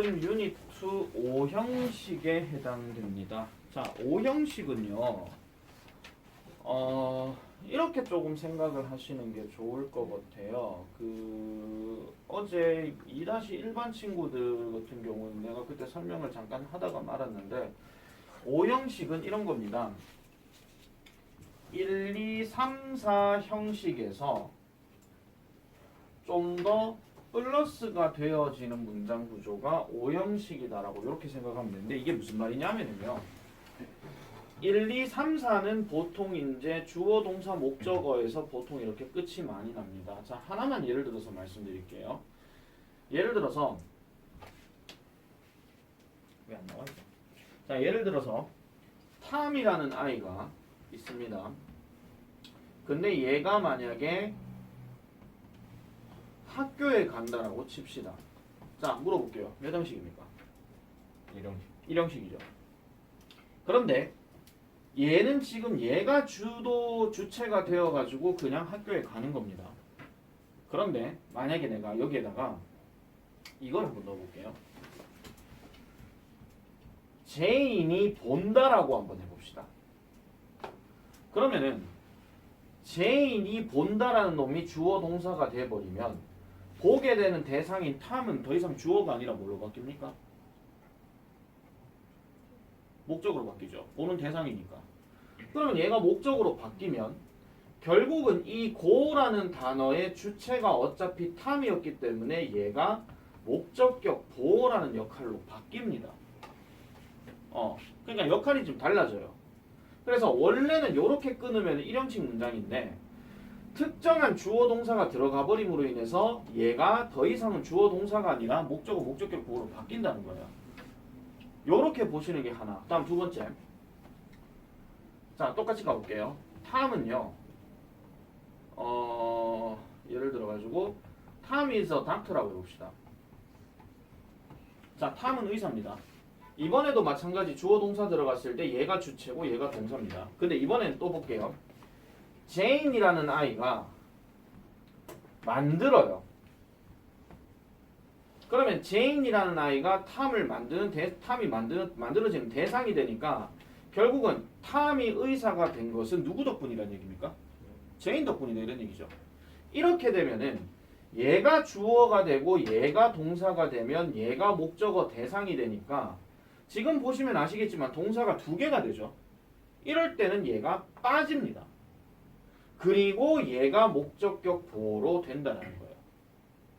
이것은 유닛 2 5형식에 해당됩니다. 자, 5형식은요. 이렇게 조금 생각을 하시는 게 좋을 것 같아요. 어제 2-1반 친구들 같은 경우는 내가 그때 설명을 잠깐 하다가 말았는데 5형식은 이런 겁니다. 1, 2, 3, 4 형식에서 좀 더 플러스가 되어지는 문장 구조가 5형식이다라고 이렇게 생각하면 되는데 이게 무슨 말이냐면요. 1, 2, 3, 4는 보통 이제 주어, 동사, 목적어에서 보통 이렇게 끝이 많이 납니다. 자, 하나만 예를 들어서 말씀드릴게요. 예를 들어서 왜 안 나와요? 자, 예를 들어서 탐이라는 아이가 있습니다. 근데 얘가 만약에 학교에 간다라고 칩시다. 자, 물어볼게요. 몇 형식입니까? 1형식. 1형식이죠. 그런데 얘는 지금 얘가 주체가 되어가지고 그냥 학교에 가는 겁니다. 그런데 만약에 내가 여기에다가 이걸 한번 넣어볼게요. 제인이 본다라고 한번 해봅시다. 그러면은 제인이 본다라는 놈이 주어 동사가 돼버리면 보게 되는 대상인 탐은 더 이상 주어가 아니라 뭘로 바뀝니까? 목적으로 바뀌죠. 보는 대상이니까. 그러면 얘가 목적으로 바뀌면 결국은 이 고라는 단어의 주체가 어차피 탐이었기 때문에 얘가 목적격 보호라는 역할로 바뀝니다. 그러니까 역할이 좀 달라져요. 그래서 원래는 이렇게 끊으면 1형식 문장인데 특정한 주어 동사가 들어가 버림으로 인해서 얘가 더 이상은 주어 동사가 아니라 목적어 목적격 보호로 바뀐다는 거예요. 요렇게 보시는 게 하나. 다음 두 번째. 자, 똑같이 가볼게요. 탐은요. 예를 들어가지고 Tom is a doctor라고 해봅시다. 자, 탐은 의사입니다. 이번에도 마찬가지 주어 동사 들어갔을 때 얘가 주체고 얘가 동사입니다. 근데 이번엔 또 볼게요. 제인이라는 아이가 만들어요. 그러면 제인이라는 아이가 탐이 만들어지는 대상이 되니까 결국은 탐이 의사가 된 것은 누구 덕분이라는 얘기입니까? 제인 덕분이다 이런 얘기죠. 이렇게 되면은 얘가 주어가 되고 얘가 동사가 되면 얘가 목적어 대상이 되니까 지금 보시면 아시겠지만 동사가 두 개가 되죠. 이럴 때는 얘가 빠집니다. 그리고 얘가 목적격 보호로 된다는 거예요.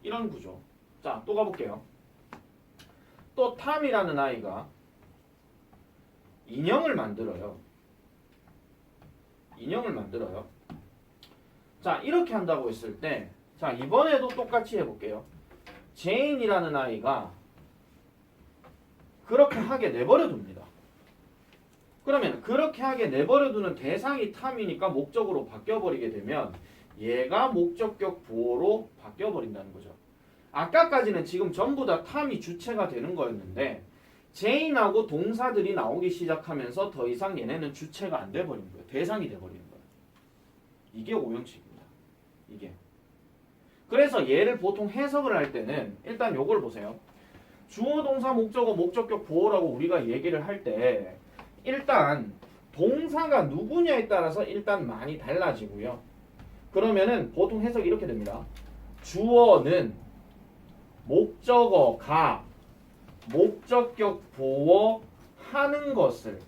이런 구조. 자, 또 가볼게요. 또 탐이라는 아이가 인형을 만들어요. 자, 이렇게 한다고 했을 때 자, 이번에도 똑같이 해볼게요. 제인이라는 아이가 그렇게 하게 내버려 둡니다. 그러면 그렇게 하게 내버려 두는 대상이 탐이니까 목적으로 바뀌어버리게 되면 얘가 목적격 보호로 바뀌어버린다는 거죠. 아까까지는 지금 전부 다 탐이 주체가 되는 거였는데 제인하고 동사들이 나오기 시작하면서 더 이상 얘네는 주체가 안 돼버린 거예요. 대상이 돼버리는 거예요. 이게 5형식입니다. 이게. 그래서 얘를 보통 해석을 할 때는 일단 요걸 보세요. 주어 동사 목적어 목적격 보호라고 우리가 얘기를 할 때 일단 동사가 누구냐에 따라서 일단 많이 달라지고요. 그러면은 보통 해석이 이렇게 됩니다. 주어는 목적어가 목적격 보호하는 것을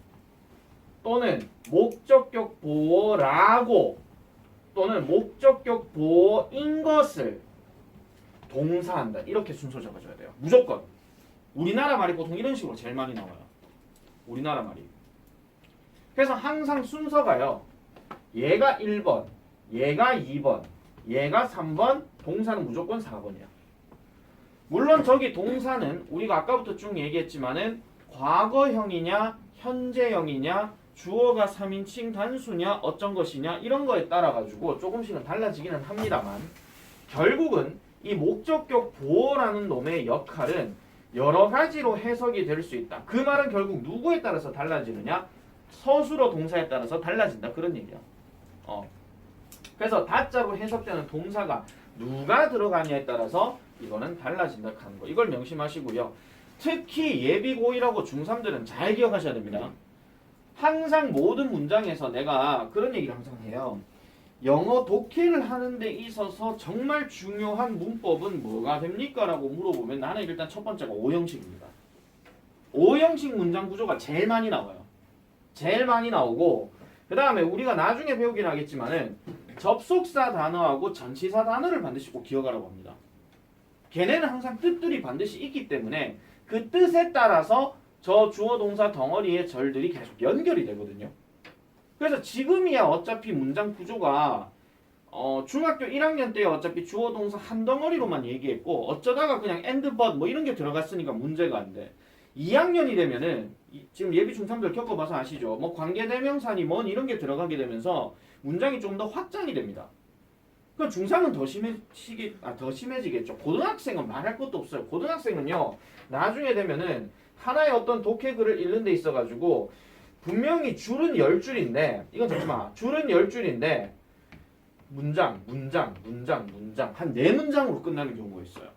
또는 목적격 보호라고 또는 목적격 보호인 것을 동사한다. 이렇게 순서 적어줘야 돼요. 무조건. 우리나라 말이 보통 이런 식으로 제일 많이 나와요. 우리나라 말이. 그래서 항상 순서가요. 얘가 1번, 얘가 2번, 얘가 3번, 동사는 무조건 4번이야. 물론 저기 동사는 우리가 아까부터 쭉 얘기했지만은 과거형이냐, 현재형이냐, 주어가 3인칭 단수냐, 어쩐 것이냐 이런 거에 따라 가지고 조금씩은 달라지기는 합니다만 결국은 이 목적격 보호라는 놈의 역할은 여러 가지로 해석이 될 수 있다. 그 말은 결국 누구에 따라서 달라지느냐? 서술어 동사에 따라서 달라진다. 그런 얘기야. 그래서 다자로 해석되는 동사가 누가 들어가냐에 따라서 이거는 달라진다 하는 거. 이걸 명심하시고요. 특히 예비 고1하고 중3들은 잘 기억하셔야 됩니다. 항상 모든 문장에서 내가 그런 얘기를 항상 해요. 영어 독해를 하는 데 있어서 정말 중요한 문법은 뭐가 됩니까? 라고 물어보면 나는 일단 첫 번째가 오형식입니다. 오형식 문장 구조가 제일 많이 나와요. 제일 많이 나오고 그 다음에 우리가 나중에 배우긴 하겠지만은 접속사 단어하고 전치사 단어를 반드시 꼭 기억하라고 합니다. 걔네는 항상 뜻들이 반드시 있기 때문에 그 뜻에 따라서 저 주어 동사 덩어리의 절들이 계속 연결이 되거든요. 그래서 지금이야 어차피 문장 구조가 중학교 1학년 때 어차피 주어 동사 한 덩어리로만 얘기했고 어쩌다가 그냥 and but 뭐 이런 게 들어갔으니까 문제가 안 돼. 2학년이 되면은 지금 예비 중3들 겪어봐서 아시죠? 뭐 관계대명사니 뭔 이런 게 들어가게 되면서 문장이 좀 더 확장이 됩니다. 그 중3은 더 심해지겠죠. 고등학생은 말할 것도 없어요. 고등학생은요 나중에 되면은 하나의 어떤 독해글을 읽는 데 있어가지고 분명히 줄은 10줄인데 이건 잠시만 줄은 10줄인데 문장 한 4문장으로 끝나는 경우가 있어요.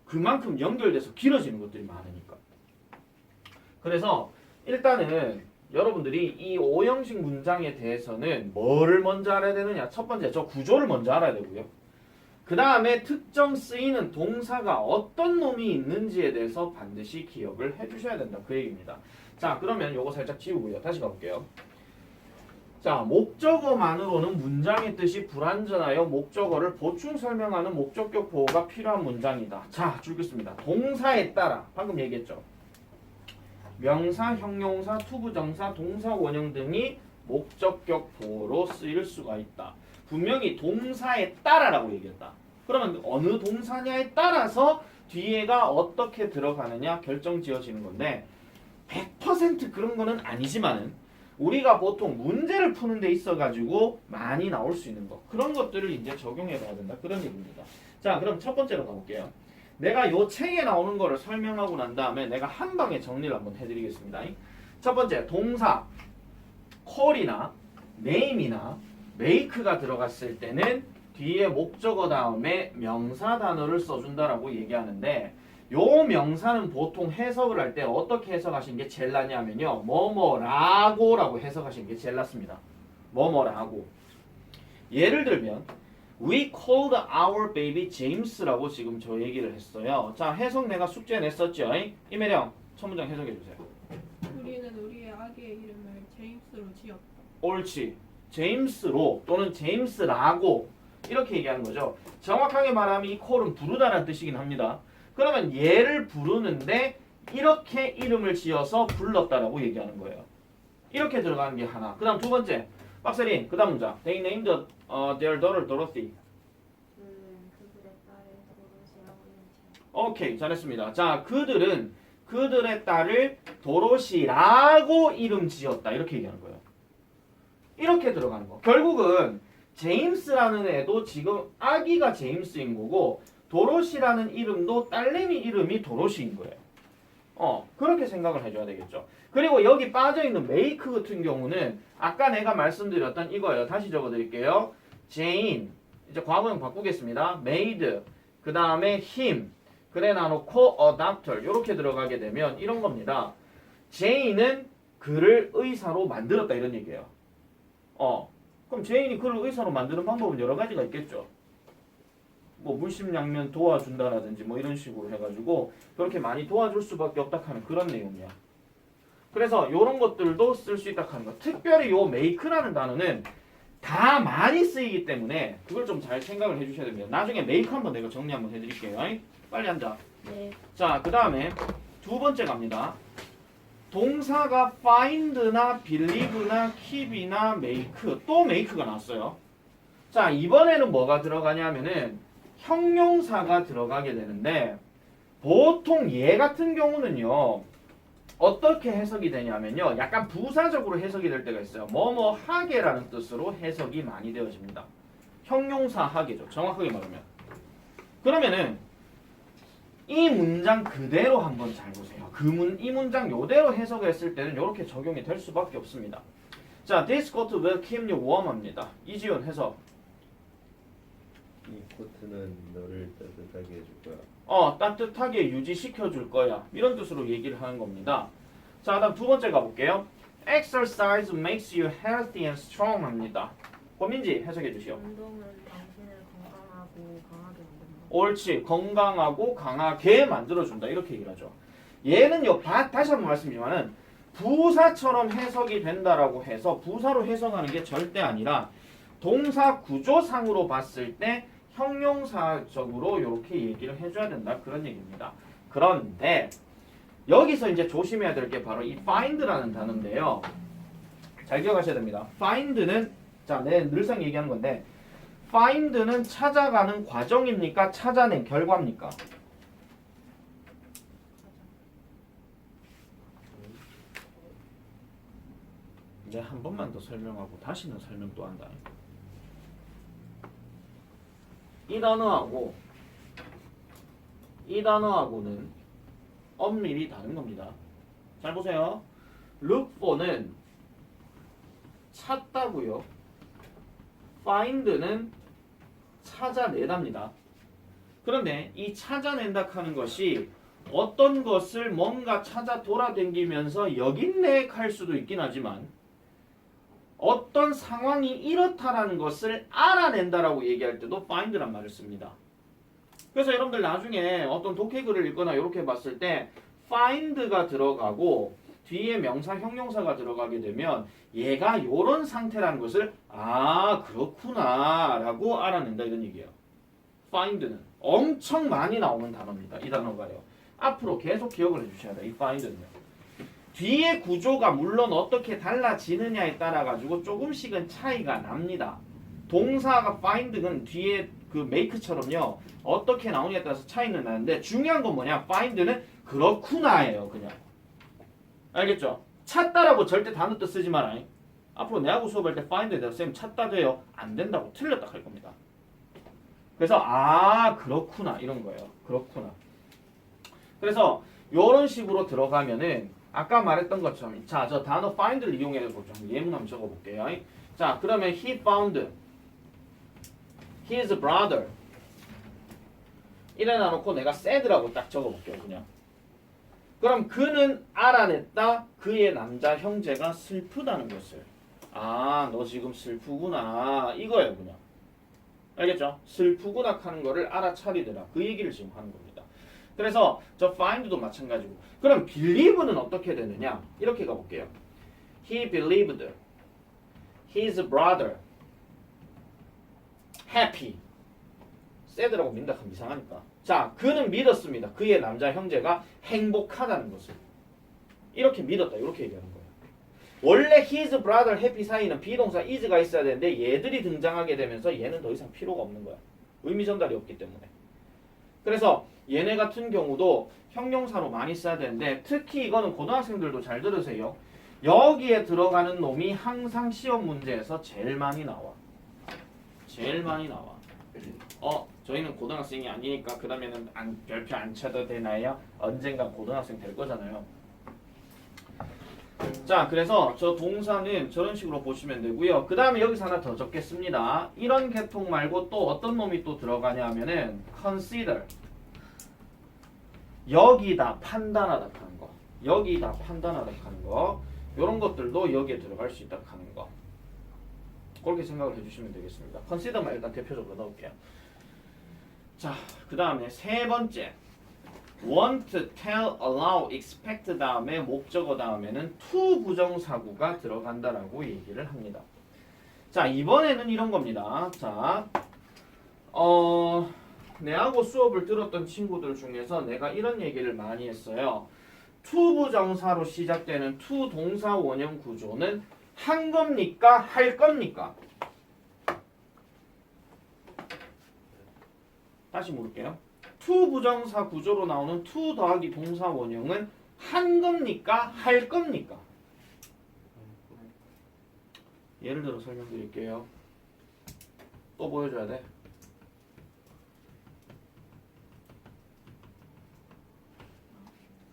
그만큼 연결돼서 길어지는 것들이 많으니까. 그래서 일단은 여러분들이 이 오형식 문장에 대해서는 뭐를 먼저 알아야 되느냐. 첫 번째 저 구조를 먼저 알아야 되고요. 그 다음에 특정 쓰이는 동사가 어떤 놈이 있는지에 대해서 반드시 기억을 해주셔야 된다. 그 얘기입니다. 자 그러면 요거 살짝 지우고요. 다시 가볼게요. 자 목적어만으로는 문장의 뜻이 불완전하여 목적어를 보충 설명하는 목적격 보호가 필요한 문장이다. 자 줄겠습니다. 동사에 따라 방금 얘기했죠. 명사, 형용사, 투부정사, 동사, 원형 등이 목적격 보호로 쓰일 수가 있다. 분명히 동사에 따라라고 얘기했다. 그러면 어느 동사냐에 따라서 뒤에가 어떻게 들어가느냐 결정지어지는 건데 100% 그런 거는 아니지만은 우리가 보통 문제를 푸는 데 있어가지고 많이 나올 수 있는 거 그런 것들을 이제 적용해 봐야 된다. 그런 얘기입니다. 자 그럼 첫 번째로 가볼게요. 내가 요 책에 나오는 거를 설명하고 난 다음에 내가 한 방에 정리를 한번 해드리겠습니다. 첫 번째 동사 call이나 name이나 make가 들어갔을 때는 뒤에 목적어 다음에 명사 단어를 써준다라고 얘기하는데 요 명사는 보통 해석을 할 때 어떻게 해석하시는 게 제일 낫냐면요. 뭐뭐라고 라고 해석하시는 게 제일 낫습니다. 뭐뭐라고. 예를 들면 We called our baby James라고 지금 저 얘기를 했어요. 자 해석 내가 숙제 냈었죠. 이매령 첫 문장 해석해 주세요. 우리는 우리의 아기의 이름을 제임스로 지었다. 옳지. 제임스로 또는 제임스라고 이렇게 얘기하는 거죠. 정확하게 말하면 이 call은 부르다라는 뜻이긴 합니다. 그러면 얘를 부르는데 이렇게 이름을 지어서 불렀다라고 얘기하는 거예요. 이렇게 들어가는 게 하나. 그 다음 두 번째 박세린 그 다음 문장 They named their daughter Dorothy. 그들의 딸을 도로시라고 이름지었다. 오케이 잘했습니다. 자 그들은 그들의 딸을 도로시라고 이름 지었다. 이렇게 얘기하는 거예요. 이렇게 들어가는 거. 결국은 제임스라는 애도 지금 아기가 제임스인 거고 도로시라는 이름도 딸내미 이름이 도로시인 거예요. 그렇게 생각을 해줘야 되겠죠. 그리고 여기 빠져있는 make 같은 경우는 아까 내가 말씀드렸던 이거예요. 다시 적어드릴게요. Jane 이제 과거형 바꾸겠습니다. made 그 다음에 him 그래 놔놓고 a doctor 이렇게 들어가게 되면 이런 겁니다. Jane은 그를 의사로 만들었다 이런 얘기예요. 그럼 제인이 그를 의사로 만드는 방법은 여러 가지가 있겠죠. 뭐 물심양면 도와준다라든지 뭐 이런 식으로 해가지고 그렇게 많이 도와줄 수밖에 없다 하는 그런 내용이야. 그래서 이런 것들도 쓸 수 있다 하는 거. 특별히 요 make라는 단어는 다 많이 쓰이기 때문에 그걸 좀 잘 생각을 해주셔야 됩니다. 나중에 make 한번 내가 정리 한번 해드릴게요. 빨리 앉아. 네. 자, 그 다음에 두 번째 갑니다. 동사가 find나 believe나 keep이나 make 또 make가 나왔어요. 자 이번에는 뭐가 들어가냐면은 형용사가 들어가게 되는데 보통 얘 같은 경우는요 어떻게 해석이 되냐면요 약간 부사적으로 해석이 될 때가 있어요. 뭐뭐 하게라는 뜻으로 해석이 많이 되어집니다. 형용사 하게죠. 정확하게 말하면. 그러면은 이 문장 그대로 한번 잘 보세요. 이 문장 요대로 해석했을 때는 이렇게 적용이 될 수밖에 없습니다. 자, this coat will keep you warm 합니다. 이지훈 해석. 이 코트는 너를 따뜻하게 해줄 거야. 따뜻하게 유지시켜 줄 거야. 이런 뜻으로 얘기를 하는 겁니다. 자, 다음 두 번째 가볼게요. Exercise makes you healthy and strong 합니다. 권민지 해석해 주시오. 운동은 당신을 건강하고 강하게 만든다. 옳지. 건강하고 강하게 만들어준다. 이렇게 얘기를 하죠. 얘는요, 다시 한번 말씀드리지만은 부사처럼 해석이 된다라고 해서 부사로 해석하는 게 절대 아니라 동사 구조상으로 봤을 때 형용사적으로 이렇게 얘기를 해줘야 된다. 그런 얘기입니다. 그런데 여기서 이제 조심해야 될 게 바로 이 find라는 단어인데요. 잘 기억하셔야 됩니다. find는 자, 내 늘상 얘기하는 건데 find는 찾아가는 과정입니까? 찾아낸 결과입니까? 이제 한 번만 더 설명하고 다시는 설명 또 한다. 이 단어하고는 엄밀히 다른 겁니다. 잘 보세요. look for는 찾다고요. find는 찾아내답니다. 그런데 이 찾아낸다 하는 것이 어떤 것을 뭔가 찾아 돌아다니면서 여긴네 할 수도 있긴 하지만 어떤 상황이 이렇다라는 것을 알아낸다라고 얘기할 때도 find란 말을 씁니다. 그래서 여러분들 나중에 어떤 독해글을 읽거나 이렇게 봤을 때 find가 들어가고 뒤에 명사 형용사가 들어가게 되면 얘가 이런 상태라는 것을 그렇구나 라고 알아낸다 이런 얘기예요. find는 엄청 많이 나오는 단어입니다. 이 단어가요. 앞으로 계속 기억을 해주셔야 돼요. 이 find는요. 뒤에 구조가 물론 어떻게 달라지느냐에 따라 가지고 조금씩은 차이가 납니다. 동사가 find는 뒤에 그 make처럼요. 어떻게 나오냐에 따라서 차이는 나는데 중요한 건 뭐냐? find는 그렇구나예요. 그냥. 알겠죠? 찾다라고 절대 단어 뜻 쓰지 마라. 앞으로 내하고 수업할 때 find에 대해서 쌤 찾다 돼요. 안 된다고 틀렸다 할 겁니다. 그래서 그렇구나 이런 거예요. 그렇구나. 그래서 이런 식으로 들어가면은 아까 말했던 것처럼 자, 저 단어 find를 이용해 보죠. 예문 한번 적어볼게요. 자, 그러면 he found his brother 이래 놔놓고 내가 sad라고 딱 적어볼게요. 그냥. 그럼 그는 알아냈다. 그의 남자 형제가 슬프다는 것을. 너 지금 슬프구나. 이거예요. 그냥. 알겠죠? 슬프구나 하는 거를 알아차리더라. 그 얘기를 지금 하는 겁니다. 그래서 저 find도 마찬가지고. 그럼 believe는 어떻게 되느냐? 이렇게 가볼게요. He believed his brother happy. sad라고 민다 하면 이상하니까. 자, 그는 믿었습니다. 그의 남자 형제가 행복하다는 것을. 이렇게 믿었다. 이렇게 얘기하는 거예요. 원래 his brother happy 사이는 비동사 is가 있어야 되는데 얘들이 등장하게 되면서 얘는 더 이상 필요가 없는 거야. 의미 전달이 없기 때문에. 그래서 얘네 같은 경우도 형용사로 많이 써야 되는데 특히 이거는 고등학생들도 잘 들으세요. 여기에 들어가는 놈이 항상 시험 문제에서 제일 많이 나와. 제일 많이 나와. 저희는 고등학생이 아니니까 그러면은 별표 안 쳐도 되나요? 언젠가 고등학생 될 거잖아요. 자, 그래서 저 동사는 저런 식으로 보시면 되고요. 그 다음에 여기서 하나 더 적겠습니다. 이런 계통 말고 또 어떤 놈이 또 들어가냐 하면은 consider. 여기다 판단하다 하는 거. 여기다 판단하다 하는 거. 이런 것들도 여기에 들어갈 수 있다 하는 거. 그렇게 생각을 해주시면 되겠습니다. consider만 일단 대표적으로 넣을게요. 자, 그 다음에 세 번째. want, tell, allow, expect 다음에 목적어 다음에는 to 부정사구가 들어간다라고 얘기를 합니다. 자, 이번에는 이런 겁니다. 자, 내하고 수업을 들었던 친구들 중에서 내가 이런 얘기를 많이 했어요. to 부정사로 시작되는 to 동사 원형 구조는 한 겁니까? 할 겁니까? 다시 물을게요. to 부정사 구조로 나오는 to 더하기 동사 원형은 한 겁니까? 할 겁니까? 예를 들어 설명드릴게요. 또 보여줘야 돼.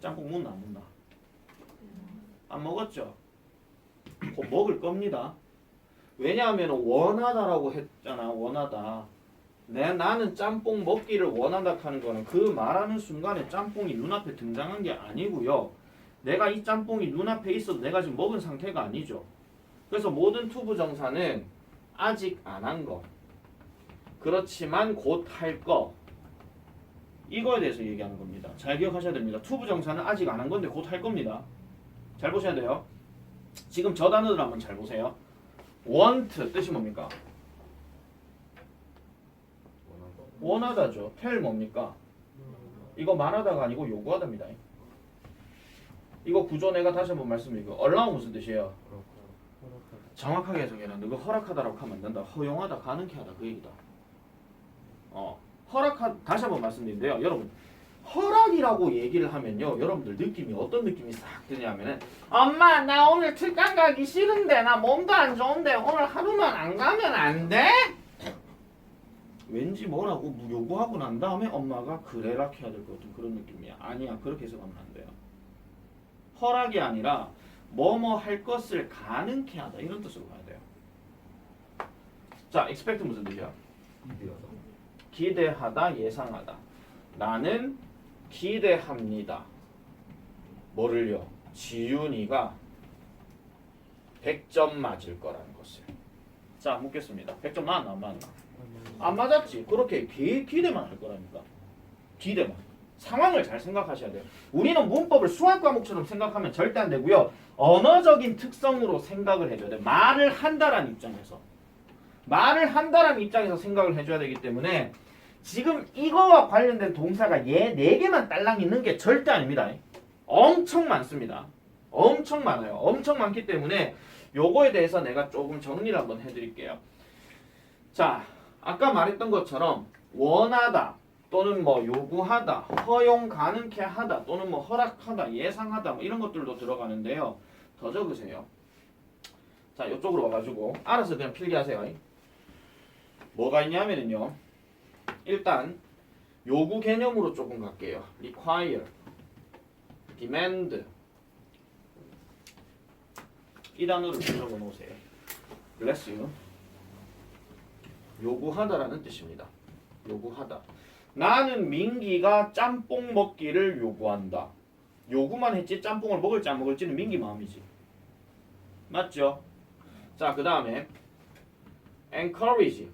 짬뽕 묻나 안 묻나? 안 먹었죠? 곧 먹을 겁니다. 왜냐하면 원하다라고 했잖아. 원하다. 나는 짬뽕 먹기를 원한다 하는 거는 그 말하는 순간에 짬뽕이 눈앞에 등장한 게 아니고요. 내가 이 짬뽕이 눈앞에 있어도 내가 지금 먹은 상태가 아니죠. 그래서 모든 투부정사는 아직 안 한 거, 그렇지만 곧 할 거, 이거에 대해서 얘기하는 겁니다. 잘 기억하셔야 됩니다. 투부정사는 아직 안 한 건데 곧 할 겁니다. 잘 보셔야 돼요. 지금 저 단어들 한번 잘 보세요. want 뜻이 뭡니까? 원하다죠. tell 뭡니까? 이거 말하다가 아니고 요구하답니다. 이거 구조 내가 다시 한번 말씀드리고 allow 무슨 뜻이에요? 정확하게 해석해라. 너가 허락하다라고 하면 안 된다. 허용하다, 가능케 하다 그 얘기다. 다시 한번 말씀드린데요. 여러분 허락이라고 얘기를 하면요, 여러분들 느낌이 어떤 느낌이 싹 드냐면은 엄마 나 오늘 특강 가기 싫은데 나 몸도 안 좋은데 오늘 하루만 안 가면 안 돼? 왠지 뭐라고 요구하고 난 다음에 엄마가 그래라 해야 될 것 같은 그런 느낌이야. 아니야, 그렇게 해석하면 안 돼요. 허락이 아니라 뭐뭐 할 것을 가능케 하다 이런 뜻으로 가야 돼요. 자, expect 무슨 뜻이야? 기대하다, 예상하다. 나는 기대합니다. 뭐를요? 지윤이가 100점 맞을 거라는 것을. 자, 묻겠습니다. 100점 나왔나 안 맞나? 안 맞았지. 그렇게 기대만 할 거라니까. 기대만. 상황을 잘 생각하셔야 돼요. 우리는 문법을 수학 과목처럼 생각하면 절대 안 되고요. 언어적인 특성으로 생각을 해줘야 돼요. 말을 한다라는 입장에서. 말을 한다라는 입장에서 생각을 해줘야 되기 때문에 지금 이거와 관련된 동사가 얘 4개만 딸랑 있는 게 절대 아닙니다. 엄청 많습니다. 엄청 많아요. 엄청 많기 때문에 요거에 대해서 내가 조금 정리를 한번 해드릴게요. 자, 아까 말했던 것처럼 원하다 또는 뭐 요구하다, 허용 가능케 하다 또는 뭐 허락하다, 예상하다 뭐 이런 것들도 들어가는데요. 더 적으세요. 자, 이쪽으로 와가지고 알아서 그냥 필기하세요. 뭐가 있냐면요. 일단 요구 개념으로 조금 갈게요. require, demand 이 단어를 적어 놓으세요. bless you. 요구하다라는 뜻입니다. 요구하다. 나는 민기가 짬뽕 먹기를 요구한다. 요구만 했지 짬뽕을 먹을지 안 먹을지는 민기 마음이지. 맞죠? 자, 그 다음에 encourage,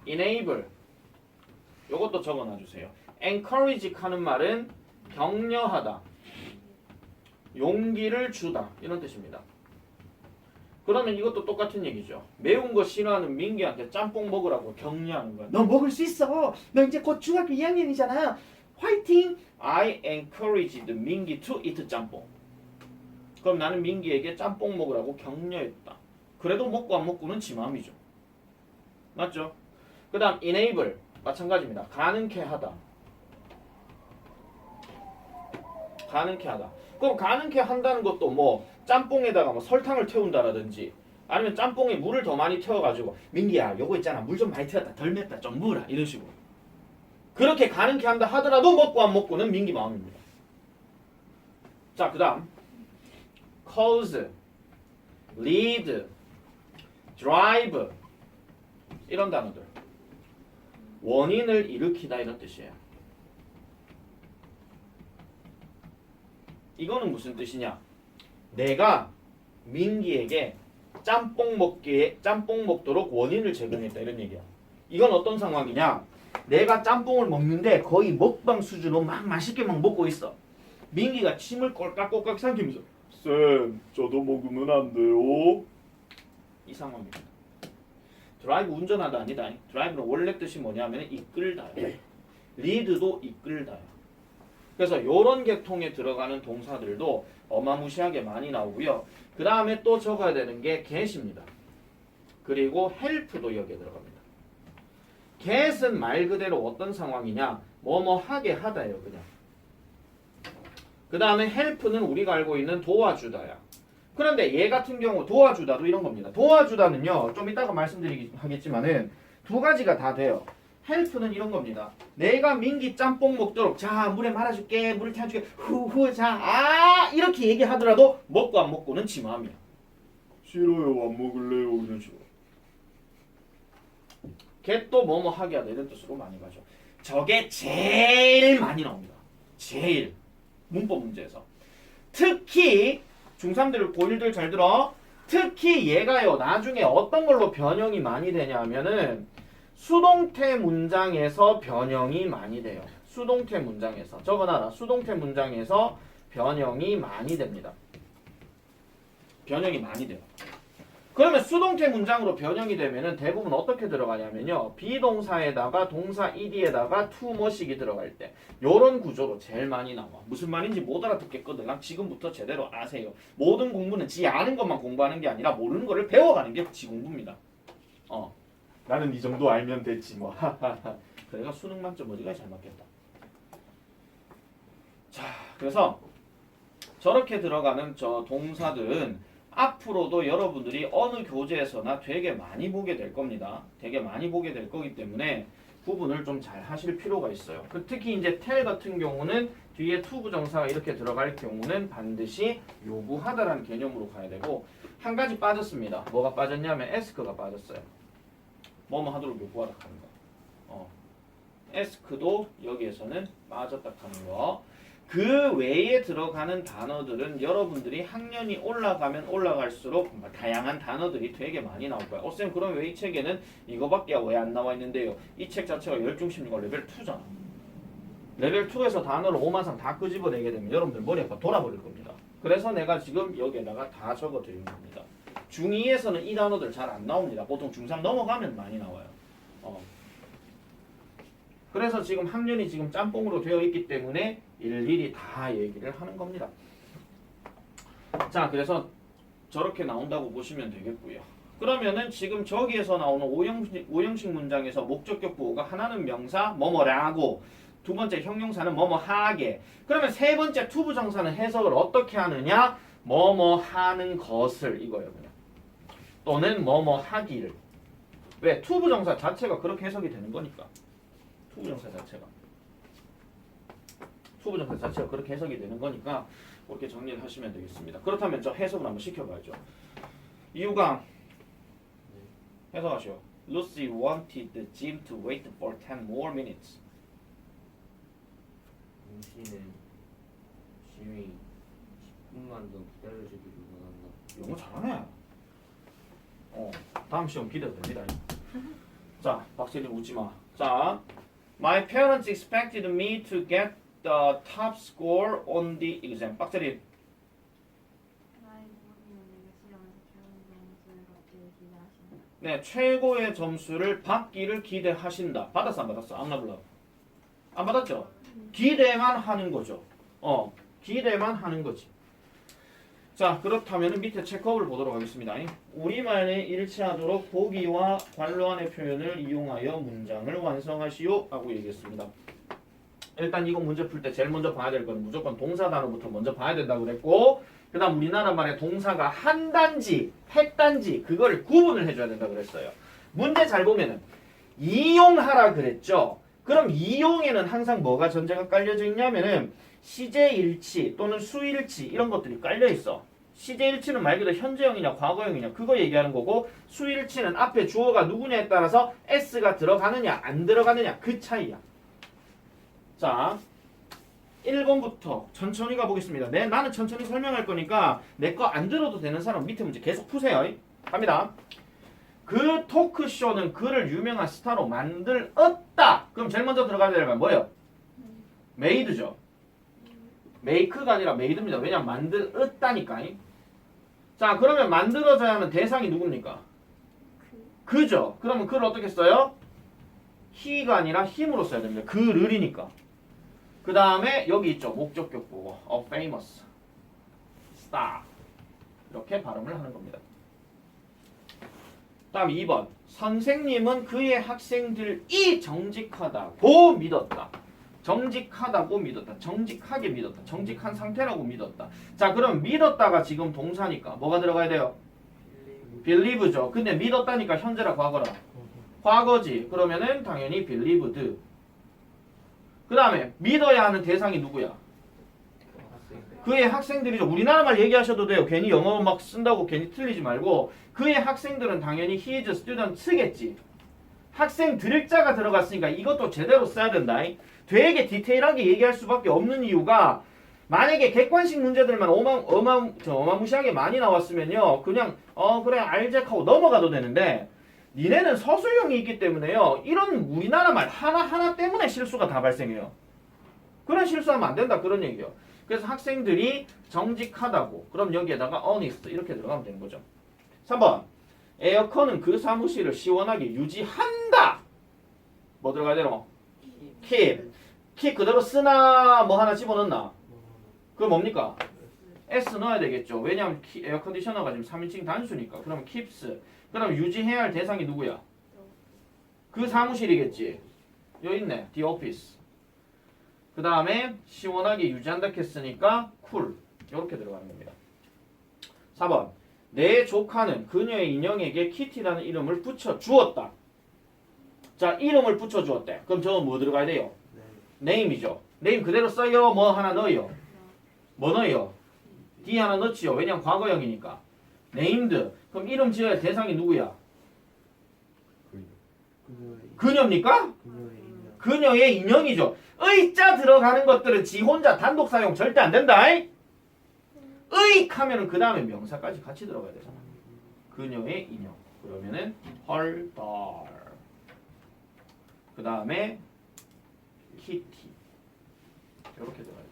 enable 요것도 적어놔주세요. encourage 하는 말은 격려하다, 용기를 주다 이런 뜻입니다. 그러면 이것도 똑같은 얘기죠. 매운 거 싫어하는 민기한테 짬뽕 먹으라고 격려하는 거야. 너 먹을 수 있어. 너 이제 곧 중학교 2학년이잖아. 화이팅! I encouraged 민기 to eat 짬뽕. 그럼 나는 민기에게 짬뽕 먹으라고 격려했다. 그래도 먹고 안 먹고는 지 마음이죠. 맞죠? 그 다음 enable 마찬가지입니다. 가능케 하다. 가능케 하다. 그럼 가능케 한다는 것도 뭐 짬뽕에다가 뭐 설탕을 태운다라든지 아니면 짬뽕에 물을 더 많이 태워가지고 민기야 요거 있잖아 물 좀 많이 태웠다 덜 맵다 좀 부으라 이런 식으로 그렇게 가능케 한다 하더라도 먹고 안 먹고는 민기 마음입니다. 자, 그 다음 cause, lead, drive 이런 단어들 원인을 일으키다 이런 뜻이에요. 이거는 무슨 뜻이냐? 내가 민기에게 짬뽕 먹도록 원인을 제공했다 이런 얘기야. 이건 어떤 상황이냐? 내가 짬뽕을 먹는데 거의 먹방 수준으로 막 맛있게 막 먹고 있어. 민기가 침을 꼴깍꼴깍 삼키면서 쌤, 저도 먹으면 안 돼요? 이 상황입니다. 드라이브 운전하다 아니다. 드라이브는 원래 뜻이 뭐냐면 이끌다요. 리드도 이끌다요. 그래서 이런 계통에 들어가는 동사들도 어마무시하게 많이 나오고요. 그 다음에 또 적어야 되는 게 get입니다. 그리고 help도 여기에 들어갑니다. get은 말 그대로 어떤 상황이냐? 뭐뭐 하게 하다예요. 그냥. 그 다음에 help는 우리가 알고 있는 도와주다야. 그런데 얘 같은 경우 도와주다도 이런 겁니다. 도와주다는요. 좀 이따가 말씀드리겠지만은 두 가지가 다 돼요. 헬프는 이런 겁니다. 내가 민기 짬뽕 먹도록 자 물에 말아줄게 물을 태워줄게 후후 자 이렇게 얘기하더라도 먹고 안 먹고는 지 마음이야. 싫어요 안 먹을래요 이런 식으로. get도 뭐뭐 하게 하다 이런 뜻으로 많이 가죠. 저게 제일 많이 나옵니다. 제일 문법 문제에서. 특히 중3들 고1들 잘 들어. 특히 얘가요 나중에 어떤 걸로 변형이 많이 되냐면은 수동태 문장에서 변형이 많이 돼요. 수동태 문장에서. 적어놔라. 수동태 문장에서 변형이 많이 됩니다. 변형이 많이 돼요. 그러면 수동태 문장으로 변형이 되면은 대부분 어떻게 들어가냐면요. 비동사에다가 동사 ed에다가 to 뭐식이 들어갈 때 요런 구조로 제일 많이 나와. 무슨 말인지 못 알아듣겠거든. 지금부터 제대로 아세요. 모든 공부는 지 아는 것만 공부하는 게 아니라 모르는 거를 배워가는 게 지 공부입니다. 나는 이 정도 알면 됐지 뭐. 그래가 수능 만점 어디가 잘 맞겠다. 자, 그래서 저렇게 들어가는 저 동사들은 앞으로도 여러분들이 어느 교재에서나 되게 많이 보게 될 겁니다. 되게 많이 보게 될 거기 때문에 구분을 좀 잘 하실 필요가 있어요. 특히 이제 tell 같은 경우는 뒤에 to 부정사가 이렇게 들어갈 경우는 반드시 요구하다라는 개념으로 가야 되고 한 가지 빠졌습니다. 뭐가 빠졌냐면 ask가 빠졌어요. 뭐뭐 하도록 요구하라 하는 거. ask도 여기에서는 빠졌다 하는 거. 그 외에 들어가는 단어들은 여러분들이 학년이 올라가면 올라갈수록 다양한 단어들이 되게 많이 나올 거예요. 쌤 그럼 왜 이 책에는 이거밖에 왜 안 나와 있는데요? 이 책 자체가 열중심리가 레벨 2잖아. 레벨 2에서 단어를 5만상 다 끄집어내게 되면 여러분들 머리 아파 돌아버릴 겁니다. 그래서 내가 지금 여기에다가 다 적어드린 겁니다. 중2에서는 이 단어들 잘 안 나옵니다. 보통 중3 넘어가면 많이 나와요. 그래서 지금 학년이 지금 짬뽕으로 되어 있기 때문에 일일이 다 얘기를 하는 겁니다. 자, 그래서 저렇게 나온다고 보시면 되겠고요. 그러면은 지금 저기에서 나오는 5형식 문장에서 목적격 보호가 하나는 명사 뭐뭐라고 두 번째 형용사는 뭐뭐 하게 그러면 세 번째 투부정사는 해석을 어떻게 하느냐 뭐뭐 하는 것을 이거예요. 그냥 또는 뭐뭐 하기를 왜? 투부정사 자체가 그렇게 해석이 되는 거니까 투부정사 자체가 그렇게 해석이 되는 거니까 그렇게 정리를 하시면 되겠습니다. 그렇다면 저 해석을 한번 시켜봐야죠. 이유가 해석하시오. Lucy wanted Jim to wait for 10 more minutes. 루시는 짐이 10분만 더 기다려주기를 원한다. 영어 잘하네. 다음 시험 기대됩니다. 자, 박세린 웃지 마. 자, my parents expected me to get the top score on the exam. 박세린. 나의 부모님은 내가 시험에서 최고의 점수를 받기를 기대하신다. 네, 최고의 점수를 받기를 기대하신다. 받았어, 안 받았어? 안 받을라. 안 받았죠? 기대만 하는 거죠. 기대만 하는 거지. 자, 그렇다면 밑에 체크업을 보도록 하겠습니다. 우리말에 일치하도록 보기와 관로안의 표현을 이용하여 문장을 완성하시오 라고 얘기했습니다. 일단 이거 문제 풀 때 제일 먼저 봐야 될 건 무조건 동사 단어부터 먼저 봐야 된다고 그랬고 그 다음 우리나라 말에 동사가 한 단지, 핵단지 그걸 구분을 해줘야 된다고 그랬어요. 문제 잘 보면은 이용하라 그랬죠. 그럼 이용에는 항상 뭐가 전제가 깔려져 있냐면은 시제일치 또는 수일치 이런 것들이 깔려있어. 시제일치는 말 그대로 현재형이냐 과거형이냐 그거 얘기하는 거고 수일치는 앞에 주어가 누구냐에 따라서 s가 들어가느냐 안 들어가느냐 그 차이야. 자 1번부터 천천히 가보겠습니다. 나는 천천히 설명할 거니까 내 거 안 들어도 되는 사람 밑에 문제 계속 푸세요. 갑니다. 그 토크쇼는 그를 유명한 스타로 만들었다. 그럼 제일 먼저 들어가야 될 말 뭐예요? 메이드죠. 메이크가 아니라 메이드입니다. 왜냐면 만들었다니까. 자, 그러면 만들어져야 하는 대상이 누굽니까? 그죠. 그러면 그를 어떻게 써요? he가 아니라 him으로 써야 됩니다. 그를이니까. 그 다음에 여기 있죠. 목적격 보고 a famous star 이렇게 발음을 하는 겁니다. 다음 2번 선생님은 그의 학생들이 정직하다고 믿었다. 정직하다고 믿었다. 정직하게 믿었다. 정직한 상태라고 믿었다. 자, 그럼 믿었다가 지금 동사니까 뭐가 들어가야 돼요? believe죠. 근데 믿었다니까 현재라 과거라. 과거지. 그러면은 당연히 believed. 그 다음에 믿어야 하는 대상이 누구야? 그의 학생들이죠. 우리나라 말 얘기하셔도 돼요. 괜히 영어 막 쓴다고 괜히 틀리지 말고 그의 학생들은 당연히 he is student겠지. 학생 들자가 들어갔으니까 이것도 제대로 써야 된다. 되게 디테일하게 얘기할 수밖에 없는 이유가 만약에 객관식 문제들만 어마무시하게 많이 나왔으면요. 그냥 그래 알잭하고 넘어가도 되는데 니네는 서술형이 있기 때문에요. 이런 우리나라 말 하나하나 때문에 실수가 다 발생해요. 그런 실수하면 안 된다 그런 얘기예요. 그래서 학생들이 정직하다고 그럼 여기에다가 honest 이렇게 들어가면 되는 거죠. 3번 에어컨은 그 사무실을 시원하게 유지한다. 뭐 들어가야 되노? keep 그대로 쓰나 뭐 하나 집어넣나? 그거 뭡니까? S 넣어야 되겠죠. 왜냐하면 에어컨디셔너가 지금 3인칭 단수니까. 그러면 keeps. 그럼 유지해야 할 대상이 누구야? 그 사무실이겠지. 여기 있네. the office. 그 다음에 시원하게 유지한다 했으니까 cool. 이렇게 들어가는 겁니다. 4번 내 조카는 그녀의 인형에게 키티라는 이름을 붙여주었다. 자, 이름을 붙여주었대. 그럼 저건 뭐 들어가야 돼요? name이죠. name 그대로 써요. 뭐 하나 넣어요? 뭐 넣어요? D 하나 넣지요. 왜냐면 과거형이니까. named. 그럼 이름 지어야 할 대상이 누구야? 그녀입니까? 그녀의 인형이죠. 의자 들어가는 것들은 지 혼자 단독 사용 절대 안 된다. 의익 하면은 그 다음에 명사까지 같이 들어가야 되잖아. 그녀의 인형. 그러면은 her doll. 그 다음에 kitty. 이렇게 들어가야 돼.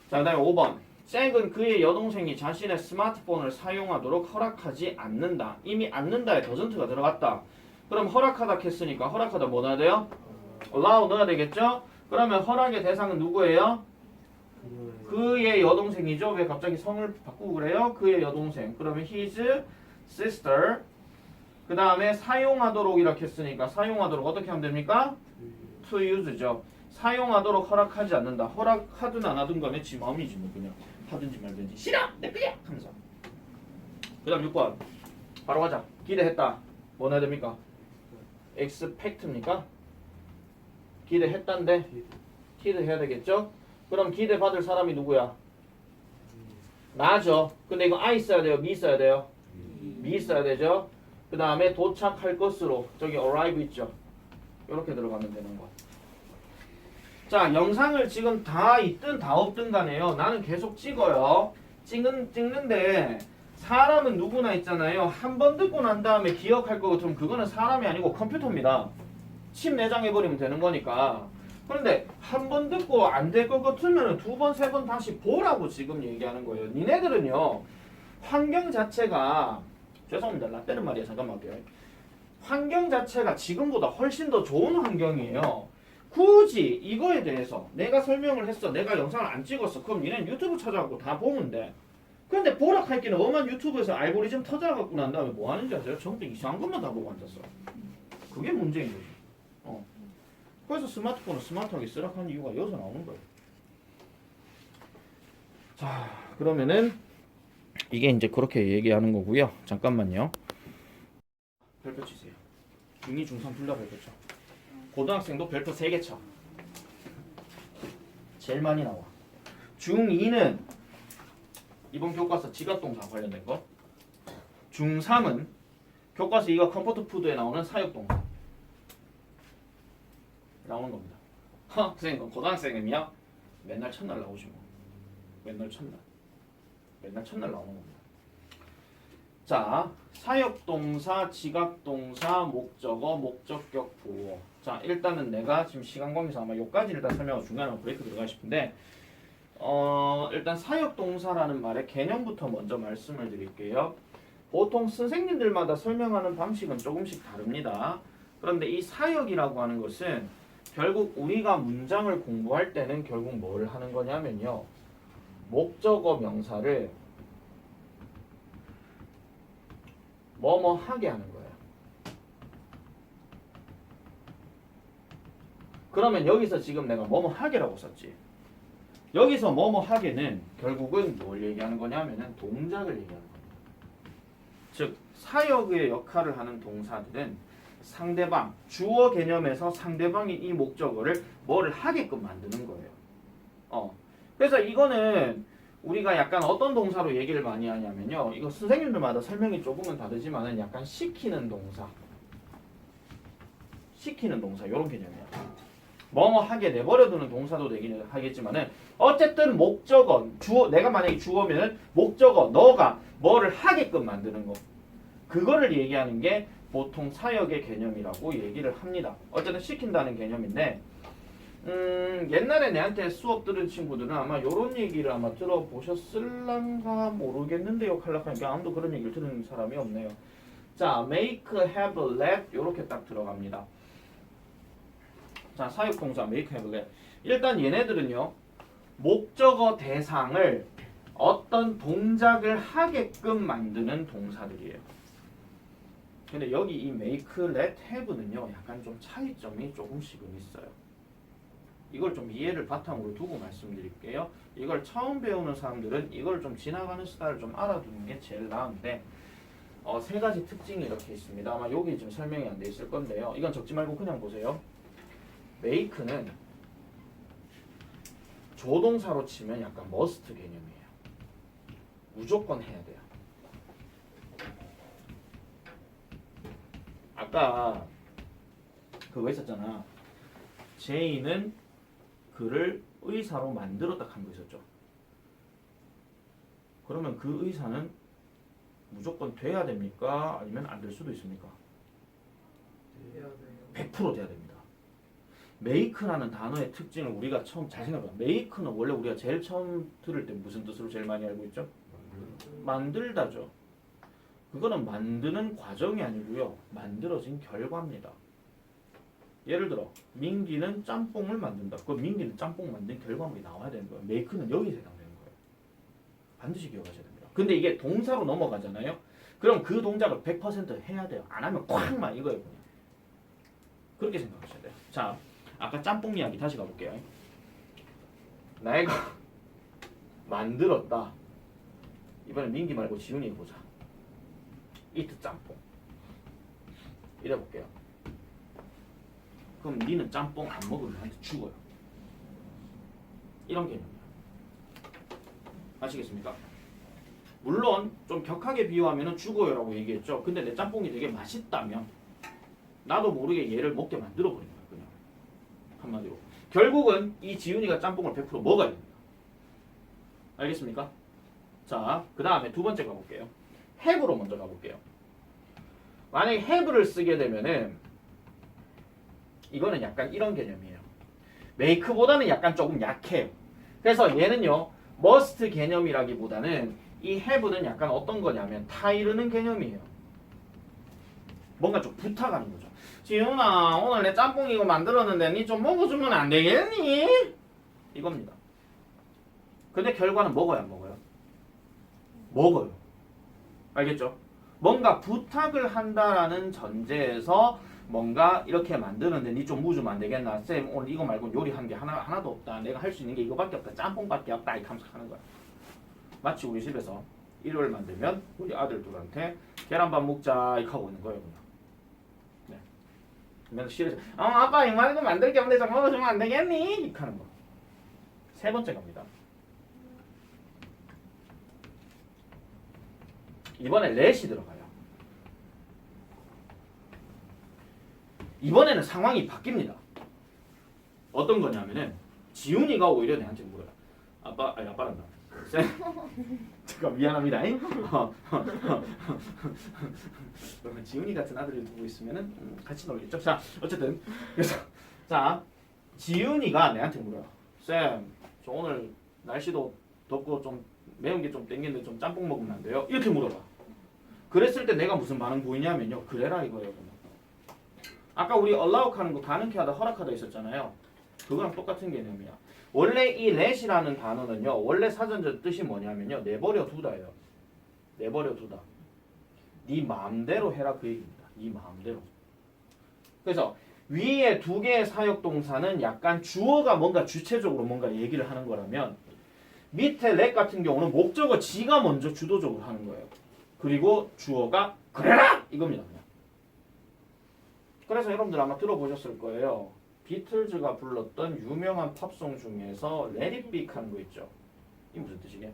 자, 그 다음에 5번. 잭은 그의 여동생이 자신의 스마트폰을 사용하도록 허락하지 않는다. 이미 않는다에 더전트가 들어갔다. 그럼 허락하다 했으니까 허락하다 뭐 넣어야 돼요? allow 넣어야 되겠죠? 그러면 허락의 대상은 누구예요? 그의 여동생이죠. 왜 갑자기 성을 바꾸고 그래요? 그의 여동생. 그러면 his sister. 그 다음에 사용하도록 이렇게 했으니까 사용하도록 어떻게 하면 됩니까? to use죠. 사용하도록 허락하지 않는다. 허락하든 안 하든 간에 지 마음이지 뭐 그냥 하든지 말든지. 싫어! 내 거야! 하면서. 그 다음 6번 바로 가자. 기대했다. 뭐 넣어야 됩니까? expect입니까? 기대했단데 기대해야 되겠죠? 그럼 기대받을 사람이 누구야? 나죠. 근데 이거 I 써야 돼요? 미 써야 돼요? 미 써야 되죠? 그 다음에 도착할 것으로 저기 arrive 있죠? 이렇게 들어가면 되는 거. 자, 영상을 지금 다 있든 다 없든 간에요. 나는 계속 찍어요. 찍는데 사람은 누구나 있잖아요. 한 번 듣고 난 다음에 기억할 거 같으면 그거는 사람이 아니고 컴퓨터입니다. 칩 내장해버리면 되는 거니까. 그런데 한 번 듣고 안 될 것 같으면 두 번, 세 번 다시 보라고 지금 얘기하는 거예요. 니네들은요. 환경 자체가 죄송합니다. 라떼는 말이야. 잠깐만 할게요. 환경 자체가 지금보다 훨씬 더 좋은 환경이에요. 굳이 이거에 대해서 내가 설명을 했어. 내가 영상을 안 찍었어. 그럼 니네는 유튜브 찾아갖고 다 보면 돼. 근데 보락할 게는 엄한 유튜브에서 알고리즘 터져갖고 난 다음에 뭐 하는지 아세요? 전부 이상한 것만 다 보고 앉았어. 그게 문제인 거지. 그래서 스마트폰을 스마트하게 쓰라고 하는 이유가 여기서 나오는 거예요. 자, 그러면은 이게 이제 그렇게 얘기하는 거고요. 잠깐만요. 별표 치세요. 중2, 중3 둘 다 별표 쳐. 고등학생도 별표 3개 쳐. 제일 많이 나와. 중2는 이번 교과서 지각동사 관련된 거. 중3은 교과서 이거 컴포트 푸드에 나오는 사역동사 나오는 겁니다. 선생님 고등학생이면 맨날 첫날 나오시고 맨날 첫날 나오는 겁니다. 자, 사역동사, 지각동사, 목적어, 목적격, 보어. 자, 일단은 내가 지금 시간 관계상 아마 요까지를 다 설명하고 중간에 브레이크 들어가고 싶은데 일단 사역동사라는 말의 개념부터 먼저 말씀을 드릴게요. 보통 선생님들마다 설명하는 방식은 조금씩 다릅니다. 그런데 이 사역이라고 하는 것은 결국 우리가 문장을 공부할 때는 결국 뭘 하는 거냐면요. 목적어 명사를 뭐뭐 하게 하는 거예요. 그러면 여기서 지금 내가 뭐뭐 하게라고 썼지. 여기서 뭐뭐 하게는 결국은 뭘 얘기하는 거냐면은 동작을 얘기하는 거예요. 즉 사역의 역할을 하는 동사들은 상대방, 주어 개념에서 상대방이 이 목적어를 뭐를 하게끔 만드는 거예요. 그래서 이거는 우리가 약간 어떤 동사로 얘기를 많이 하냐면요. 이거 선생님들마다 설명이 조금은 다르지만은 약간 시키는 동사. 시키는 동사 이런 개념이야. 뭐뭐 하게 내버려두는 동사도 되긴 하겠지만은 어쨌든 목적어 주어 내가 만약에 주어면은 목적어 너가 뭐를 하게끔 만드는 거 그거를 얘기하는 게 보통 사역의 개념이라고 얘기를 합니다. 어쨌든 시킨다는 개념인데 옛날에 내한테 수업 들은 친구들은 아마 이런 얘기를 아마 들어보셨을란가 모르겠는데요. 칼락하니까 아무도 그런 얘기를 들은 사람이 없네요. 자, make, have, let 이렇게 딱 들어갑니다. 자, 사역동사 make, have, let. 일단 얘네들은요. 목적어 대상을 어떤 동작을 하게끔 만드는 동사들이에요. 근데 여기 이 make, let, have는요. 약간 좀 차이점이 조금씩은 있어요. 이걸 좀 이해를 바탕으로 두고 말씀드릴게요. 이걸 처음 배우는 사람들은 이걸 좀 지나가는 스타일을 좀 알아두는 게 제일 나은데 세 가지 특징이 이렇게 있습니다. 아마 여기 지금 설명이 안 돼 있을 건데요. 이건 적지 말고 그냥 보세요. make는 조동사로 치면 약간 must 개념이에요. 무조건 해야 돼요. 아까 그거 있었잖아. 제이는 그를 의사로 만들었다 한 거 있었죠. 그러면 그 의사는 무조건 돼야 됩니까? 아니면 안 될 수도 있습니까? 해야 돼요. 100% 돼야 됩니다. make라는 단어의 특징을 우리가 처음 잘 생각해봐. make는 원래 우리가 제일 처음 들을 때 무슨 뜻으로 제일 많이 알고 있죠? 만들다죠. 그거는 만드는 과정이 아니고요. 만들어진 결과입니다. 예를 들어 민기는 짬뽕을 만든다. 그 민기는 짬뽕 만든 결과물이 나와야 되는 거예요. make는 여기서 해당되는 거예요. 반드시 기억하셔야 됩니다. 근데 이게 동사로 넘어가잖아요. 그럼 그 동작을 100% 해야 돼요. 안 하면 쾅만 이거예요. 그냥. 그렇게 생각하셔야 돼요. 자, 아까 짬뽕 이야기 다시 가볼게요. 내가 만들었다. 이번엔 민기 말고 지훈이 해보자. 이트 짬뽕. 이래볼게요. 그럼 니는 짬뽕 안 먹으면 나한테 죽어요. 이런 개념이야. 아시겠습니까? 물론 좀 격하게 비유하면 죽어요라고 얘기했죠. 근데 내 짬뽕이 되게 맛있다면 나도 모르게 얘를 먹게 만들어 버린 거야. 그냥 한마디로. 결국은 이 지훈이가 짬뽕을 100% 먹어야 됩니다. 알겠습니까? 자, 그 다음에 두 번째 가볼게요. have로 먼저 가볼게요. 만약에 have를 쓰게 되면은 이거는 약간 이런 개념이에요. make보다는 약간 조금 약해요. 그래서 얘는요 must 개념이라기보다는 이 have는 약간 어떤 거냐면 타이르는 개념이에요. 뭔가 좀 부탁하는 거죠. 지훈아 오늘 내 짬뽕 이거 만들었는데 니 좀 먹어주면 안 되겠니? 이겁니다. 근데 결과는 먹어야 안 먹어요? 먹어요. 알겠죠? 뭔가 부탁을 한다라는 전제에서 뭔가 이렇게 만드는데 니 좀 무주면 안 되겠나? 쌤 오늘 이거 말고 요리한 게 하나도 없다. 내가 할 수 있는 게 이거밖에 없다. 짬뽕밖에 없다. 이렇게 하면서 하는 거야. 마치 우리 집에서 일요일 만들면 우리 아들들한테 계란밥 먹자 이렇게 하고 있는 거예요. 그냥. 네. 그러면서 싫어져. 아빠 이거 만들 게 없는데 좀 먹어주면 안 되겠니? 이렇게 하는 거. 세 번째 갑니다. 이번에 let이 들어가요. 이번에는 상황이 바뀝니다. 어떤 거냐면은 지훈이가 오히려 내한테 물어요. 아빠란다. 쌤, 잠깐 미안합니다. 지훈이 같은 아들을 두고 있으면은 같이 놀겠죠. 자, 어쨌든 그래서 자 지훈이가 내한테 물어요. 쌤, 저 오늘 날씨도 덥고 좀 매운 게 좀 땡기는데 좀 짬뽕 먹으면 안 돼요? 이렇게 물어봐. 그랬을 때 내가 무슨 반응 보이냐면요. 그래라 이거예요. 아까 우리 allow 하는 거 가능케 하다 허락하다 있었잖아요. 그거랑 똑같은 개념이야. 원래 이 let이라는 단어는요. 원래 사전적 뜻이 뭐냐면요. 내버려 두다예요. 내버려 두다. 네 마음대로 해라 그 얘기입니다. 네 마음대로. 그래서 위에 두 개의 사역동사는 약간 주어가 뭔가 주체적으로 뭔가 얘기를 하는 거라면 밑에 let 같은 경우는 목적어 지가 먼저 주도적으로 하는 거예요. 그리고 주어가 그래라! 이겁니다. 그냥. 그래서 여러분들 아마 들어보셨을 거예요. 비틀즈가 불렀던 유명한 팝송 중에서 Let It Be 하는 거 있죠. 이게 무슨 뜻이게?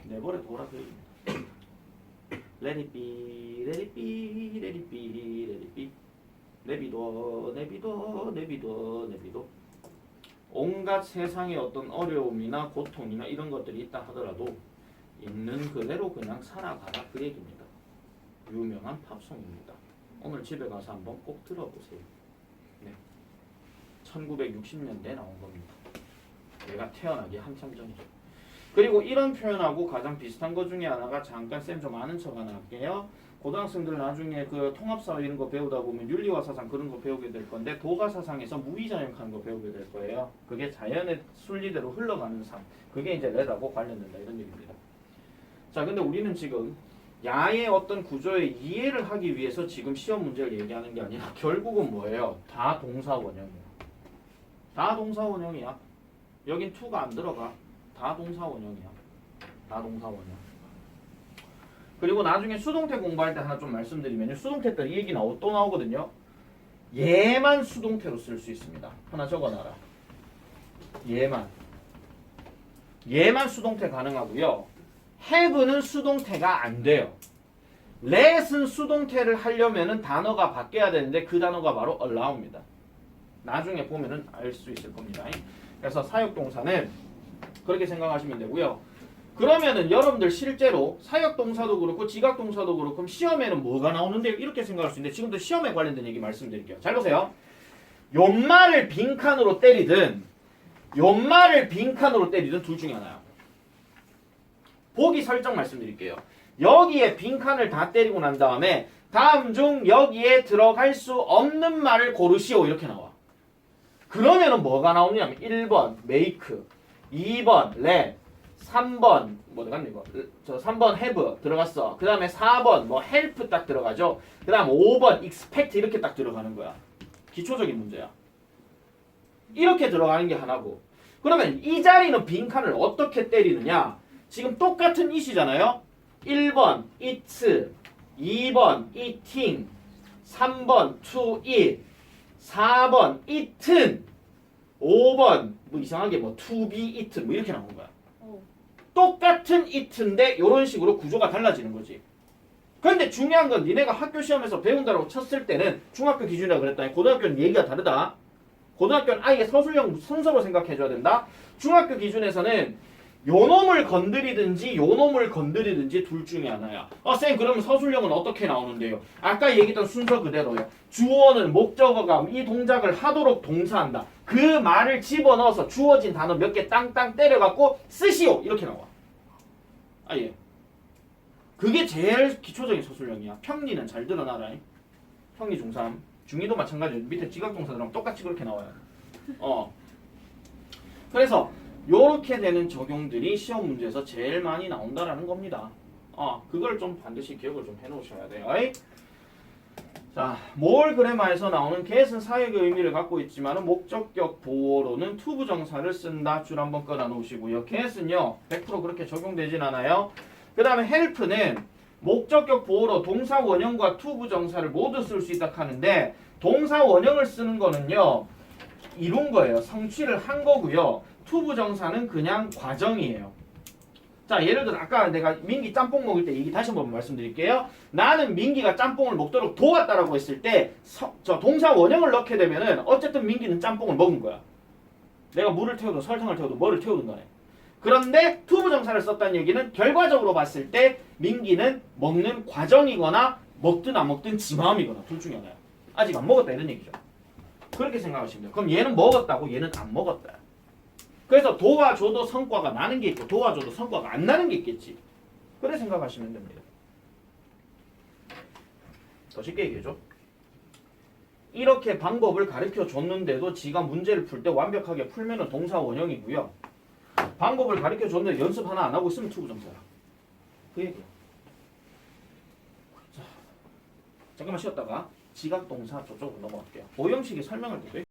내버려 둬라 그 얘기입니다. Let it be, let it be, let it be, let it be. 내비둬, 내비둬, 내비둬, 내비둬. 온갖 세상의 어떤 어려움이나 고통이나 이런 것들이 있다 하더라도 있는 그대로 그냥 살아가라 그 얘기입니다. 유명한 팝송입니다. 오늘 집에 가서 한번 꼭 들어보세요. 네. 1960년대에 나온 겁니다. 내가 태어나기 한참 전이죠. 그리고 이런 표현하고 가장 비슷한 것 중에 하나가 잠깐 쌤 좀 아는 척 하나 할게요. 고등학생들 나중에 그 통합사회 이런 거 배우다 보면 윤리와 사상 그런 거 배우게 될 건데 도가 사상에서 무의자역하는 거 배우게 될 거예요. 그게 자연의 순리대로 흘러가는 삶. 그게 이제 레다고 관련된다 이런 얘기입니다. 자, 근데 우리는 지금 야의 어떤 구조의 이해를 하기 위해서 지금 시험 문제를 얘기하는 게 아니라 결국은 뭐예요? 다 동사 원형이야. 다 동사 원형이야. 여긴 to가 안 들어가. 다 동사 원형이야. 다 동사 원형. 그리고 나중에 수동태 공부할 때 하나 좀 말씀드리면요. 수동태 때 이 얘기 또 나오거든요. 얘만 수동태로 쓸 수 있습니다. 하나 적어놔라. 얘만. 얘만 수동태 가능하고요. have는 수동태가 안 돼요. let은 수동태를 하려면은 단어가 바뀌어야 되는데 그 단어가 바로 allow입니다. 나중에 보면은 알 수 있을 겁니다. 그래서 사역동사는 그렇게 생각하시면 되고요. 그러면은 여러분들 실제로 사역동사도 그렇고 지각동사도 그렇고 시험에는 뭐가 나오는데 이렇게 생각할 수 있는데 지금도 시험에 관련된 얘기 말씀드릴게요. 잘 보세요. 연말을 빈칸으로 때리든 연말을 빈칸으로 때리든 둘 중에 하나야. 보기 설정 말씀드릴게요. 여기에 빈칸을 다 때리고 난 다음에 다음 중 여기에 들어갈 수 없는 말을 고르시오 이렇게 나와. 그러면은 뭐가 나오냐면 1번 make, 2번 let, 3번 뭐가 이거? 3번 have 들어갔어. 그 다음에 4번 뭐 help 딱 들어가죠. 그 다음 5번 expect 이렇게 딱 들어가는 거야. 기초적인 문제야. 이렇게 들어가는 게 하나고. 그러면 이 자리는 빈칸을 어떻게 때리느냐? 지금 똑같은 it이잖아요. 1번 it, 2번 eating, 3번 to eat, 4번 eaten, 5번 뭐 이상하게 뭐 to be eaten 뭐 이렇게 나오는 거야. 똑같은 it인데 이런 식으로 구조가 달라지는 거지. 그런데 중요한 건 니네가 학교 시험에서 배운다고 쳤을 때는 중학교 기준이라고 그랬더니 고등학교는 얘기가 다르다. 고등학교는 아예 서술형 순서로 생각해줘야 된다. 중학교 기준에서는 요놈을 건드리든지 요놈을 건드리든지 둘 중에 하나야. 쌤 그러면 서술형은 어떻게 나오는데요? 아까 얘기했던 순서 그대로요. 주어는 목적어가 이 동작을 하도록 동사한다. 그 말을 집어넣어서 주어진 단어 몇 개 땅땅 때려갖고 쓰시오 이렇게 나와. 예. 그게 제일 기초적인 서술형이야. 평리는 잘 드러나라. 평리 중3 중2도 마찬가지예요. 밑에 지각동사들랑 똑같이 그렇게 나와요. 그래서 요렇게 되는 적용들이 시험 문제에서 제일 많이 나온다라는 겁니다. 그걸 좀 반드시 기억을 좀 해놓으셔야 돼요. 자, 뭘 그래마에서 나오는 get은 사역의 의미를 갖고 있지만 목적격 보어로는 to 부정사를 쓴다. 줄 한번 꺼놔 놓으시고요. get은요 100% 그렇게 적용되진 않아요. 그 다음에 help는 목적격 보어로 동사 원형과 to 부정사를 모두 쓸 수 있다 하는데 동사 원형을 쓰는 거는요 이룬 거예요. 성취를 한 거고요. to 부정사는 그냥 과정이에요. 자, 예를 들어 아까 내가 민기 짬뽕 먹을 때 얘기 다시 한번 말씀드릴게요. 나는 민기가 짬뽕을 먹도록 도왔다라고 했을 때 저 동사 원형을 넣게 되면은 어쨌든 민기는 짬뽕을 먹은 거야. 내가 물을 태우든 설탕을 태우든 뭐를 태우든 간에. 그런데 to 부정사를 썼다는 얘기는 결과적으로 봤을 때 민기는 먹는 과정이거나 먹든 안 먹든 지 마음이거나 둘 중에 하나야. 아직 안 먹었다 이런 얘기죠. 그렇게 생각하시면 돼요. 그럼 얘는 먹었다고 얘는 안 먹었다. 그래서 도와줘도 성과가 나는 게 있고 도와줘도 성과가 안 나는 게 있겠지. 그래 생각하시면 됩니다. 더 쉽게 얘기해줘. 이렇게 방법을 가르쳐 줬는데도 지가 문제를 풀 때 완벽하게 풀면은 동사 원형이고요. 방법을 가르쳐 줬는데 연습 하나 안 하고 있으면 to 부정사야. 그 얘기야. 자, 잠깐만 쉬었다가 지각 동사 저쪽으로 넘어갈게요. 오형식이 설명을 볼게요.